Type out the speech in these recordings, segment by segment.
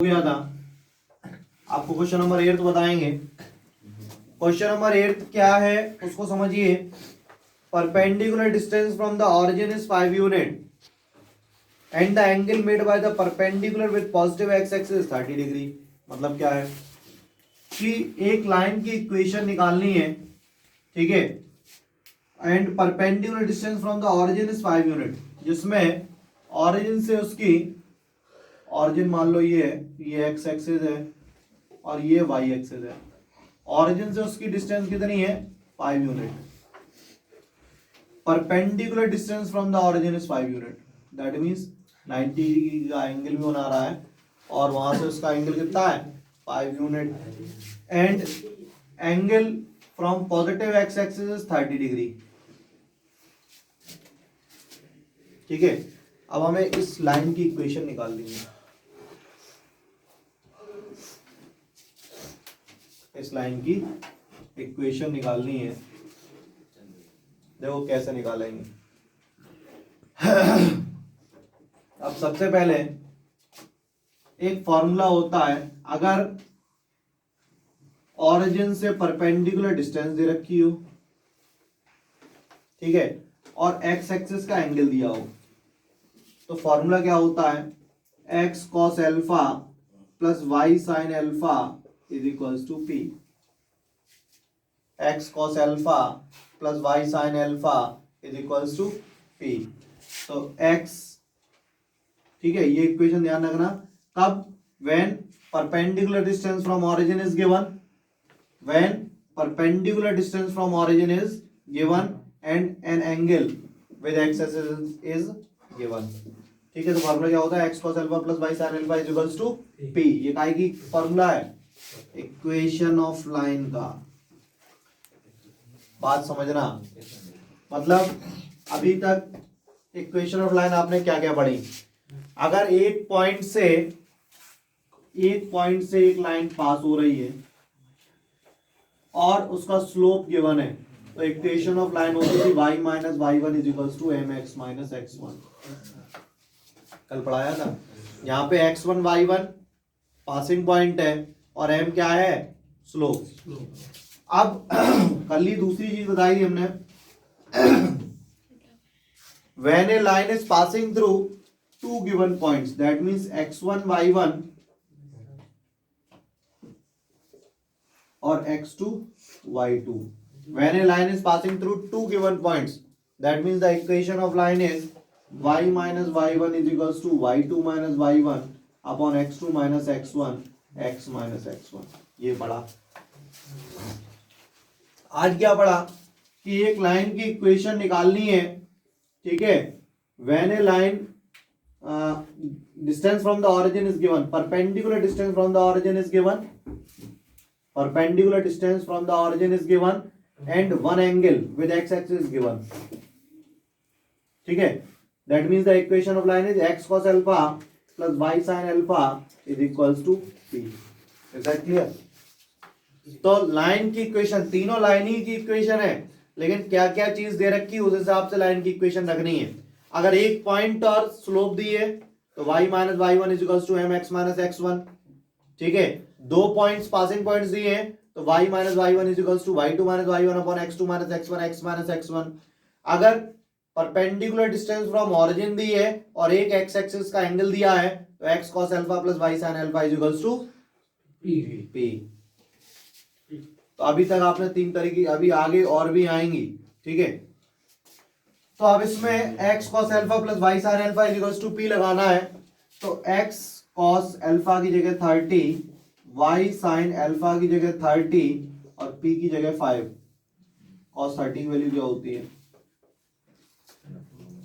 गया था। आपको क्वेश्चन नंबर 8 बताएंगे। क्वेश्चन नंबर 8 क्या है उसको समझिए। Perpendicular distance from the origin is 5 unit and the angle made by the perpendicular with positive x axis 30 degree. मतलब क्या है कि एक लाइन की इक्वेशन निकालनी है, ठीक है, and perpendicular distance from the origin is 5 unit, जिसमें ऑरिजिन से उसकी ऑरिजिन मान लो ये एक्स एक्सिस है और ये वाई एक्सिस है। ऑरिजिन से उसकी डिस्टेंस कितनी है? 5 unit. Perpendicular distance from the origin is 5 unit, that means 90 degree का एंगल भी बना रहा है और वहां से उसका एंगल कितना है? 5 unit. And angle from positive x axis is 30 degree. ठीक है, अब हमें इस लाइन की इक्वेशन निकालनी है। इस लाइन की इक्वेशन निकालनी है। देखो कैसे निकालेंगे। अब सबसे पहले एक फॉर्मूला होता है, अगर ऑरिजिन से परपेंडिकुलर डिस्टेंस दे रखी हो, ठीक है, और एक्स एक्सिस का एंगल दिया हो, तो फॉर्मूला क्या होता है? X cos alpha plus Y sine alpha is equals to P. X cos alpha plus Y sine alpha is equals to P. तो एक्स, ठीक है, ये इक्वेशन ध्यान रखना। कब? When perpendicular distance from origin is given, when perpendicular distance from origin is given and an angle with X axis is given. ठीक है, तो फॉर्मूला क्या होता है? X cos alpha plus Y sine alpha is equals to P. ये काहे की formula है? इक्वेशन ऑफ लाइन का। बात समझना, मतलब अभी तक इक्वेशन ऑफ लाइन आपने क्या क्या पढ़ी? अगर एक पॉइंट से एक लाइन पास हो रही है और उसका स्लोप गिवन है, तो इक्वेशन ऑफ लाइन होती थी y minus Y one is equals to M X minus X one. कल पढ़ाया था। यहाँ पे x1 y1 पासिंग पॉइंट है और m क्या है? स्लोप। अब कल ही दूसरी चीज बताई थी हमने, when a line is passing through two given points, that means x1 y1 और x2 y2, when a line is passing through two given points, that means the equation of line is y minus y1 is equals to y2 minus y1 upon x2 minus x1 x minus x1। ये पढ़ा। आज क्या पढ़ा कि एक line की equation निकालनी है, ठीक है, when a line distance from the origin is given, perpendicular distance from the origin is given, perpendicular distance from the origin is given and one angle with x axis is given, ठीक है, that means the equation of line is x cos alpha plus y sin alpha is equals to p। is that clear? तो line की equation, तीनों line ही की equation है, लेकिन क्या क्या चीज दे रखी है उस हिसाब से लाइन की इक्वेशन रखनी है। अगर एक पॉइंट और स्लोप दी है तो y minus Y one is equals to M X minus X one. ठीक है, दो पॉइंट्स पासिंग पॉइंट्स दिए हैं तो y minus Y one is equals to Y two minus Y one upon X two minus X one X minus X one. अगर perpendicular distance from origin दी है और एक एक्स एक्सिस का angle दिया है तो x cos alpha plus y sin alpha is equals to p। तो अभी तक आपने तीन तरीके, अभी आगे और भी आएंगी, ठीक है। तो अब इसमें x cos alpha plus y sin alpha is equals to p लगाना है, तो x cos अल्फा की जगह 30, y sin अल्फा की जगह 30 और p की जगह 5। cos 30 की वैल्यू क्या होती है?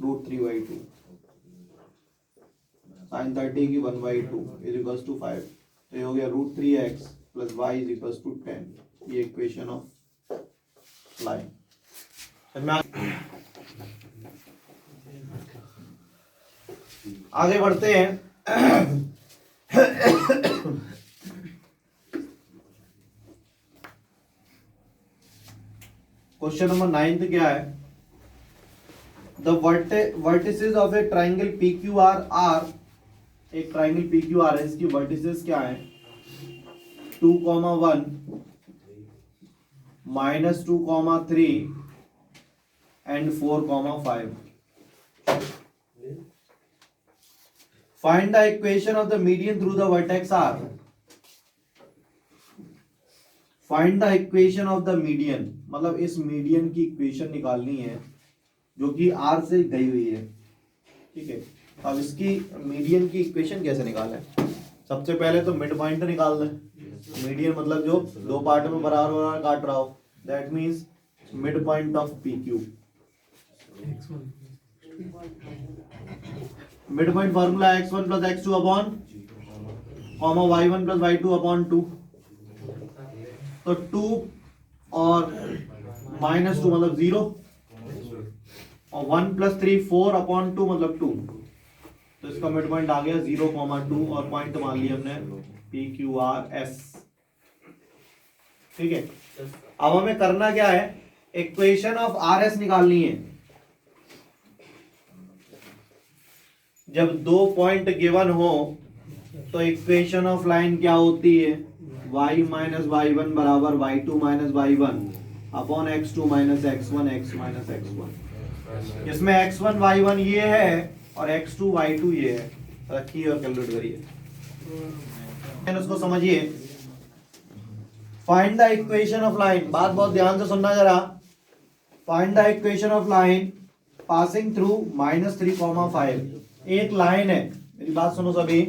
√3/2। sin 30 की 1/2 इज इक्वल्स टू 5। तो ये हो गया √3x plus y is equals to 10। ये इक्वेशन ऑफ लाइन। आगे बढ़ते हैं। क्वेश्चन नंबर 9 क्या है? The vertices of a triangle PQR are एक triangle P Q R S की वर्टिसेस क्या है 2,1 -2,3 and 4,5. Find the equation of the median through the vertex R. Find the equation of the median, मतलब इस median की equation निकालनी है जो कि R से गई हुई है. ठीक है, अब इसकी मीडियन की इक्वेशन कैसे निकालें? सबसे पहले तो मिड पॉइंट निकाल लें. मीडियन मतलब जो दो पार्ट में बराबर बराबर काट रहा हो, that means mid point of P Q. Mid point formula x1 plus x2 upon comma y1 plus y2 upon 2. तो 2 और -2 मतलब 0 और 1 प्लस 3 4 अपॉन 2 मतलब 2. तो इसका मिड पॉइंट आ गया 0,2 और पॉइंट मान लिया हमने PQRS. ठीक है, अब हमें करना क्या है, इक्वेशन ऑफ RS निकालनी है. जब दो पॉइंट गिवन हो तो इक्वेशन ऑफ लाइन क्या होती है, y माइनस y1 बराबर y2 minus y1 upon x2 minus x1 x minus x1. इसमें x1 y1 ये है और x2 y2 ये है. रखिए और कैलकुलेट करिए, उसको समझिए. Find the equation of line, बात बहुत ध्यान से सुनना जरा. Find the equation of line passing through -3,5. एक लाइन है, मेरी बात सुनो सभी,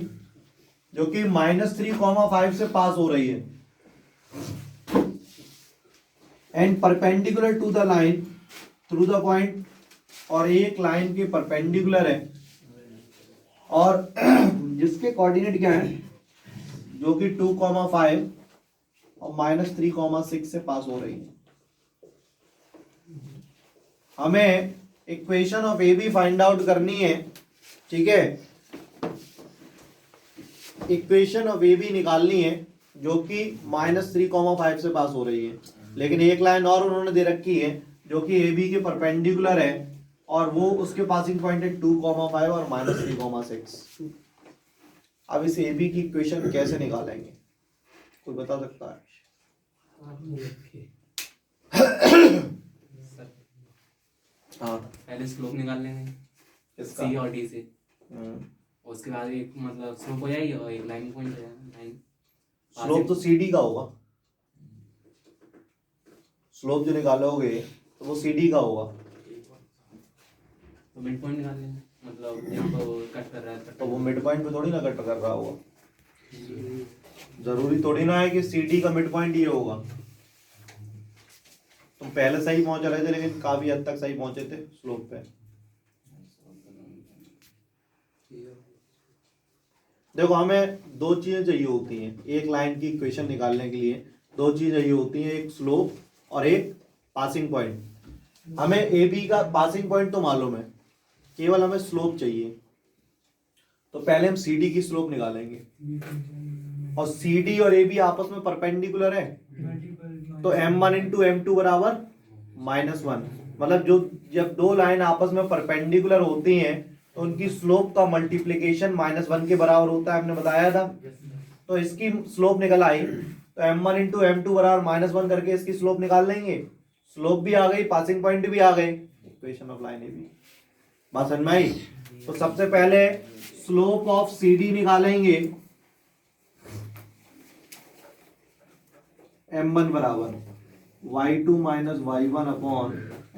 जो कि -3,5 से पास हो रही है and perpendicular to the line through the point. और एक लाइन के परपेंडिकुलर है और जिसके कोऑर्डिनेट क्या है, जो कि 2,5 और -3,6 से पास हो रही है. हमें equation of A B find out करनी है. ठीक है, इक्वेशन ऑफ ए बी निकालनी है जो कि -3,5 से पास हो रही है. लेकिन एक लाइन और उन्होंने दे रखी है जो कि ए बी के परपेंडिकुलर है और वो उसके पासिंग पॉइंट है 2,5 और -3,6. अब इस ए बी की इक्वेशन कैसे निकालेंगे, कोई बता सकता है? हाँ, पहले स्लोप निकाल लेंगे इसका सी और डी से. उसके बाद एक मतलब स्लोप हो जाएगी और एक लाइन पॉइंट है. लाइन स्लोप तो CD का होगा. स्लोप जो निकालोगे तो वो CD का होगा. तो मिड पॉइंट निकाल लेंगे, मतलब यहाँ पर कट कर रहा है तो वो मिड पॉइंट पे थोड़ी ना कट कर रहा होगा. जरूरी थोड़ी ना है कि CD का मिड पॉइंट ये होगा. तुम पहले सही पहुंच रहे थे लेकिन काफी हद तक सही पहुंचे थे स्लोप पे. देखो, हमें दो चीजें चाहिए होती हैं एक लाइन की इक्वेशन निकालने के लिए. दो चीजें चाहिए होती हैं, एक स्लोप और एक पासिंग पॉइंट. हमें ए बी का पासिंग पॉइंट तो मालूम है, केवल हमें स्लोप चाहिए. तो पहले हम CD की स्लोप निकालेंगे और CD और AB आपस में परपेंडिकुलर है. तो M1 इंटू M2 बराबर -1. मतलब जो जब दो लाइन आपस में परपेंडिकुलर होती हैं तो उनकी स्लोप का मल्टीप्लिकेशन -1 के बराबर होता है, हमने बताया था. तो इसकी स्लोप निकल आई तो M1 इंटू M2 बराबर -1 करके इसकी स्लोप निकाल लेंगे. स्लोप भी आ गई, पासिंग पॉइंट भी आ गए, इक्वेशन ऑफ लाइन AB. बात समझ में आई? तो सबसे पहले स्लोप ऑफ CD निकालेंगे. M1 बराबर y2 minus y1 upon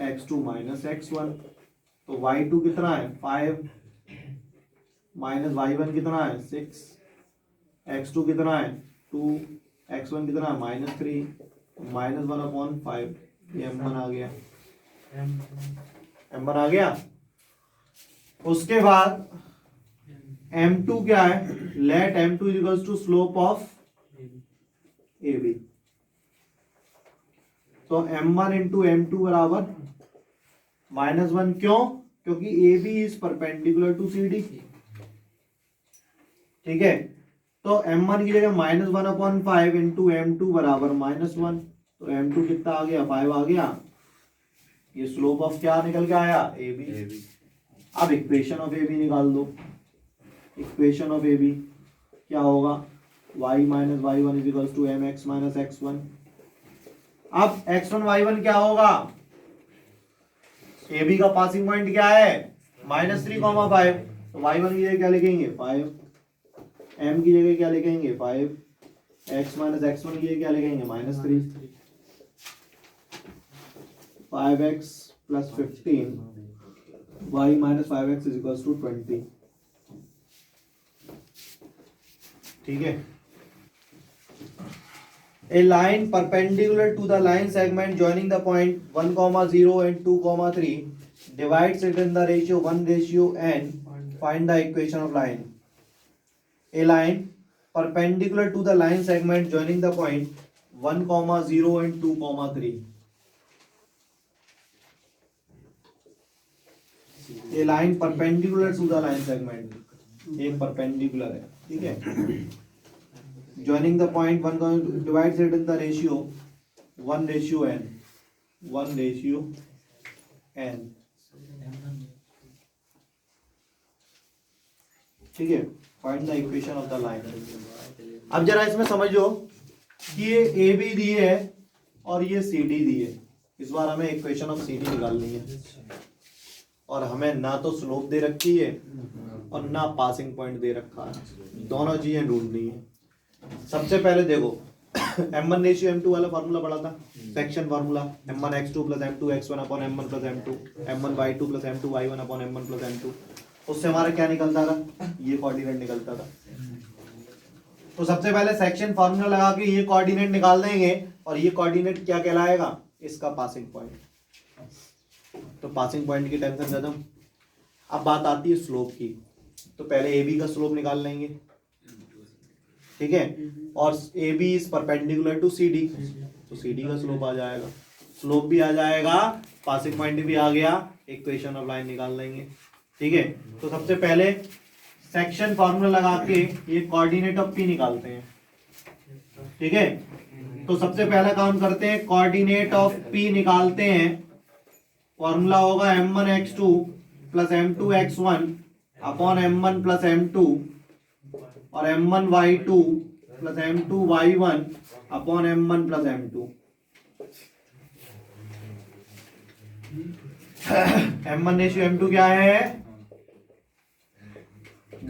x2 minus x1. तो y2 कितना है 5 माइनस y1 कितना है 6, x2 कितना है 2, x1 कितना है -3, -1 अपॉन 5. ये M1 आ गया. M1 आ गया. उसके बाद M2 क्या है, let M2 equals to slope of AB. तो M1 इंटू M2 बराबर -1. क्यों? क्योंकि AB is perpendicular to CD. ठीक है, तो M1 की जगह -1 अपॉन 5 इंटू M2 बराबर -1. तो M2 कितना आ गया 5 आ गया. ये स्लोप ऑफ क्या निकल के आया AB. अब इक्वेशन ऑफ AB निकाल दो. इक्वेशन ऑफ ए बी क्या होगा, y minus Y one is equals to M X minus X one. अब x1 y1 क्या होगा, ए बी का पासिंग पॉइंट क्या है -3,5, तो y1 की जगह क्या लिखेंगे 5, m की जगह क्या लिखेंगे 5, x माइनस x1 की जगह क्या लिखेंगे -3, 5x plus 15 y minus 5x is equals to 20। ठीक है, a line perpendicular to the line segment joining the point 1, 0 and 2, 3 divides it in the ratio 1:n. Find the equation of line. A line perpendicular to the line segment joining the point 1, 0 and 2, 3. A line perpendicular to the line segment, एक perpendicular है, ठीक है, joining the point 1 divides it in the ratio 1:n, 1:n, ठीक है। Find the equation of the line. अब जरा इसमें समझो कि ये ए बी दी है और ये सी डी दी है, इस बार हमें इक्वेशन ऑफ सी डी निकालनी है और हमें ना तो स्लोप दे रखी है और ना पासिंग पॉइंट दे रखा है, दोनों चीजें ढूंढनी है। सबसे पहले देखो m1:m2 वाला फार्मूला पढ़ा था, section formula m1x2 plus m2 x1 upon m1 plus m2, m1y2 plus m2 y1 upon m1 plus m2। उससे हमारा क्या निकलता था, ये कोऑर्डिनेट निकलता था। तो सबसे पहले सेक्शन फार्मूला लगा के ये कोऑर्डिनेट निकाल देंगे और ये कोऑर्डिनेट क्या कहलाएगा, इसका पासिंग पॉइंट। तो पासिंग पॉइंट की टेंशन खत्म। अब बात आती है स्लोप की, तो पहले ए बी का स्लोप निकाल लेंगे, ठीक है, और A B is perpendicular to C D, तो सी डी का स्लोप आ जाएगा, स्लोप भी आ जाएगा, पासिंग पॉइंट भी आ गया, इक्वेशन ऑफ लाइन निकाल लेंगे। ठीक है, तो सबसे पहले सेक्शन फार्मूला लगा के ये कोऑर्डिनेट ऑफ पी निकालते हैं। ठीक है, तो सबसे पहला काम करते हैं, कोऑर्डिनेट ऑफ पी निकालते हैं। फॉर्मूला होगा m1x2 plus m2x1 upon m1 plus m2 और m1y2 plus m2y1 upon m1 plus m2। m1:m2 क्या है,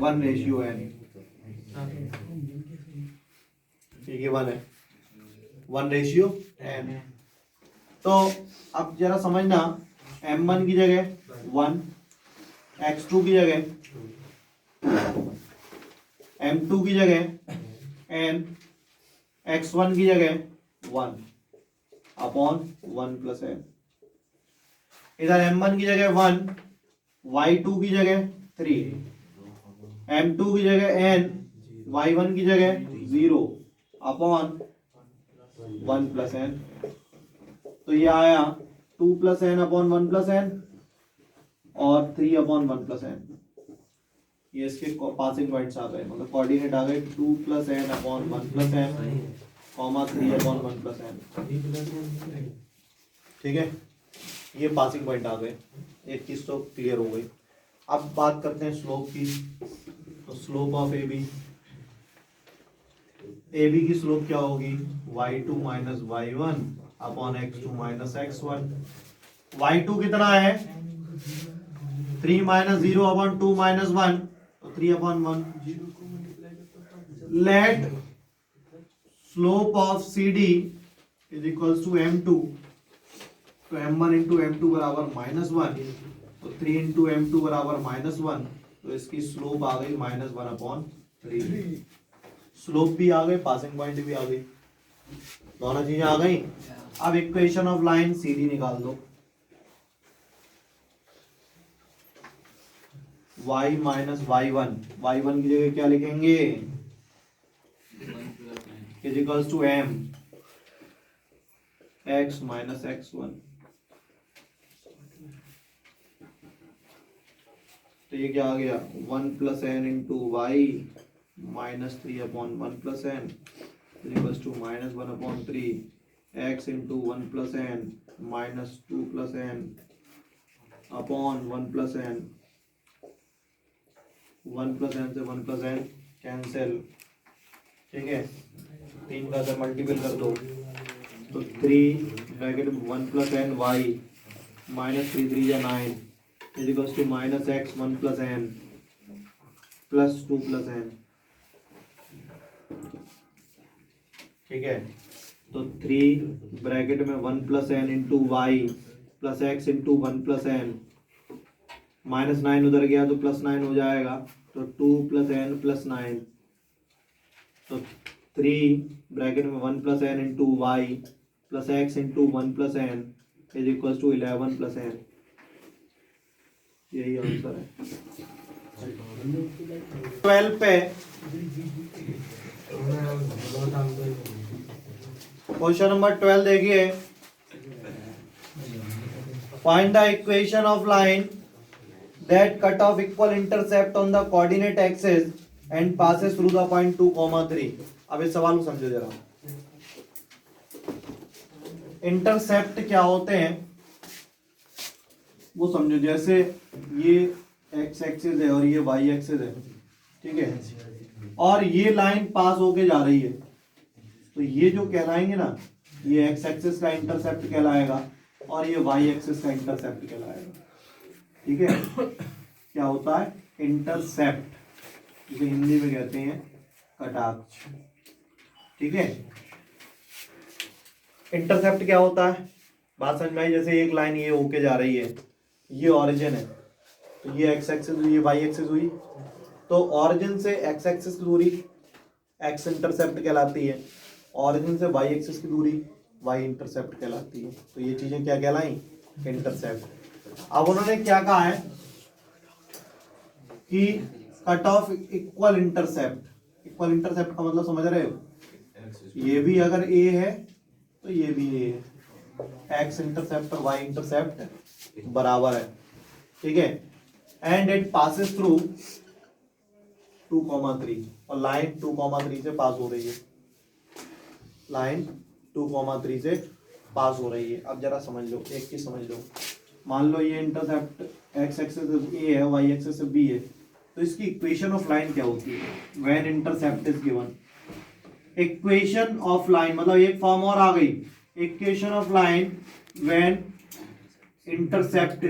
1:n, ठीक है, 1 है, 1:n। तो अब जरा समझना, m1 की जगह 1, x2 की जगह, m2 की जगह n, x1 की जगह 1 अपॉन 1 प्लस n। इधर m1 की जगह 1, y2 की जगह 3, m2 की जगह n, y1 की जगह 0 अपॉन 1 प्लस n। तो ये आया 2 plus n upon 1 plus n और 3 अपॉन 1 प्लस n। ये इसके पासिंग पॉइंट्स आ गए, मतलब कोऑर्डिनेट आ गए 2 plus n upon 1 plus n comma 3 upon 1 plus n। ठीक है, ये पासिंग पॉइंट आ गए, एक चीज तो क्लियर हो गई। अब बात करते हैं स्लोप की। तो स्लोप ऑफ ए बी की स्लोप क्या होगी, y2 minus y1 upon x2 minus x1। y2 कितना है, 3 माइनस 0 अपॉन 2 माइनस 1, तो 3 upon 1। Let slope of C D is equals to m2, तो m1 इंटू m2 बराबर -1, तो 3 इंटू m2 बराबर -1, तो इसकी स्लोप आ गई -1 अपॉन 3। स्लोप भी आ गई, पासिंग पॉइंट भी आ गई, दोनों चीजें आ गई। अब equation of line C D निकाल दो। y माइनस y1, y1 की जगह क्या लिखेंगे, is equals to m x minus x1। तो ये क्या आ गया, 1 plus n into Y minus 3 upon 1 plus n equals to -1 upon 3 x into 1 plus n minus 2 plus n upon 1 plus n 1 plus N से 1 प्लस एन कैंसिल, ठीक है, 3 का अगर मल्टीपल कर दो तो 3 bracket 1 plus N Y minus 3 3 या 9 इज equals to minus X 1 plus N plus 2 plus N, ठीक है। तो 3 ब्रैकेट में 1 plus N into Y plus X into 1 plus N, minus 9 उधर गया तो प्लस 9 हो जाएगा, तो 2 प्लस एन प्लस 9, तो 3 ब्रैकेट में 1 plus N into Y plus X into 1 plus N is equal to 11 plus N, यही आंसर है। 12 पे क्वेश्चन नंबर 12 देखिए, find the equation of line that cut off equal intercept on the coordinate axis and passes through the point 2, 3। अब इस सवाल को समझो जरा। इंटरसेप्ट क्या होते हैं वो समझो, जैसे ये एक्स एक्सिस है और ये वाई एक्सिस है, ठीक है, और ये लाइन पास होके जा रही है, तो ये जो कहलाएंगे ना, ये एक्स एक्सिस का इंटरसेप्ट कहलाएगा और ये वाई एक्सिस का इंटरसेप्ट कहलाएगा, ठीक है। क्या होता है इंटरसेप्ट, जिसे हिंदी में कहते हैं कटाक्ष, ठीक है। इंटरसेप्ट क्या होता है, बात समझ में आई। जैसे एक लाइन ये होके जा रही है, ये ओरिजिन है, तो ये एक्स एक्सिस हुई, ये वाई एक्सिस हुई, तो ओरिजिन से एक्स एक्सिस की दूरी एक्स इंटरसेप्ट कहलाती है, ओरिजिन से वाई एक्सिस की दूरी वाई इंटरसेप्ट कहलाती है। तो ये चीजें क्या कहलाई, इंटरसेप्ट। अब उन्होंने क्या कहा है कि cut off equal intercept. Equal intercept का मतलब समझ रहे हो, ये भी अगर ए है तो ये भी ए है, एक्स इंटरसेप्ट और वाई इंटरसेप्ट बराबर है, ठीक है। एंड इट पासेस थ्रू 2, 3 और लाइन 2, 3 से पास हो रही है, लाइन 2, 3 से पास हो रही है। अब जरा समझ लो, एक चीज समझ लो, मान लो ये इंटरसेप्ट एक्स एक्सिस ए है, वाई एक्सिस बी है, तो इसकी इक्वेशन ऑफ लाइन क्या होती है, when intercept is given. Equation of line मतलब एक फॉर्म और आ गई, equation of line when intercept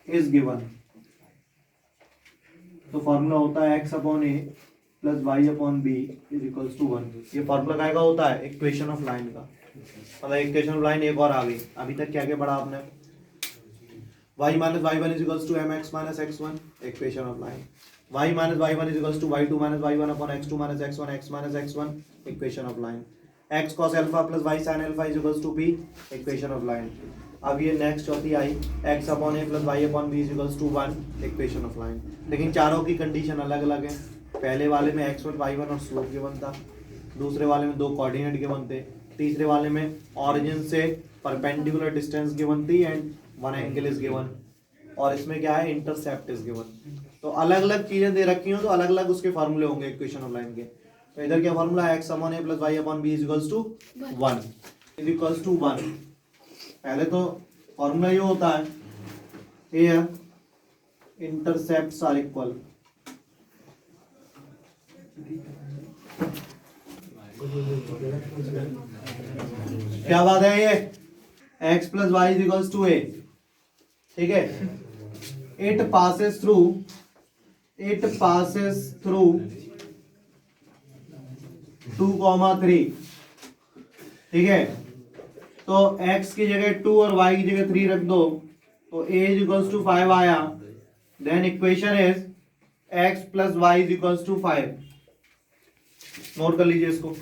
is given. तो फॉर्मूला होता है X upon A plus Y upon B is equals to 1। ये फॉर्मूला का होता है इक्वेशन ऑफ लाइन का, मतलब इक्वेशन ऑफ लाइन एक और आ गई। अभी तक क्या क्या पढ़ा आपने, y minus Y one is equals to M X minus X one, equation of line. y minus Y one is equals to Y two minus Y one upon X two minus X minus X one, equation of line. x cos alpha plus y sin alpha is equals to p, equation of line. अब ये next चौथी आई, x upon a plus y upon b is equals to 1, equation of line. लेकिन चारों की condition अलग अलग है। पहले वाले में x1 y1 और स्लोप गिवन था, दूसरे वाले में 2 कोऑर्डिनेट गिवन थे, तीसरे वाले में ऑरिजिन से परपेंडिकुलर डिस्टेंस गिवन थी एंड 1 एंगल इज गिवन, और इसमें क्या है इंटरसेप्ट इज गिवन। तो अलग अलग चीजें दे रखी हो तो अलग अलग उसके फार्मूले होंगे इक्वेशन ऑफ लाइन के। तो इधर क्या फार्मूला है, x upon a plus y upon b is equals to 1 is equals to 1। पहले तो फार्मूला ये होता है here intercepts are equal, क्या बात है, ये x plus y is equals to a, ठीक है। इट पासेस थ्रू 2, 3, ठीक है। तो x की जगह 2 और y की जगह 3 रख दो, तो a इज इक्वल्स टू 5 आया। Then equation is x plus y is equals to 5। Note कर लीजिए इसको,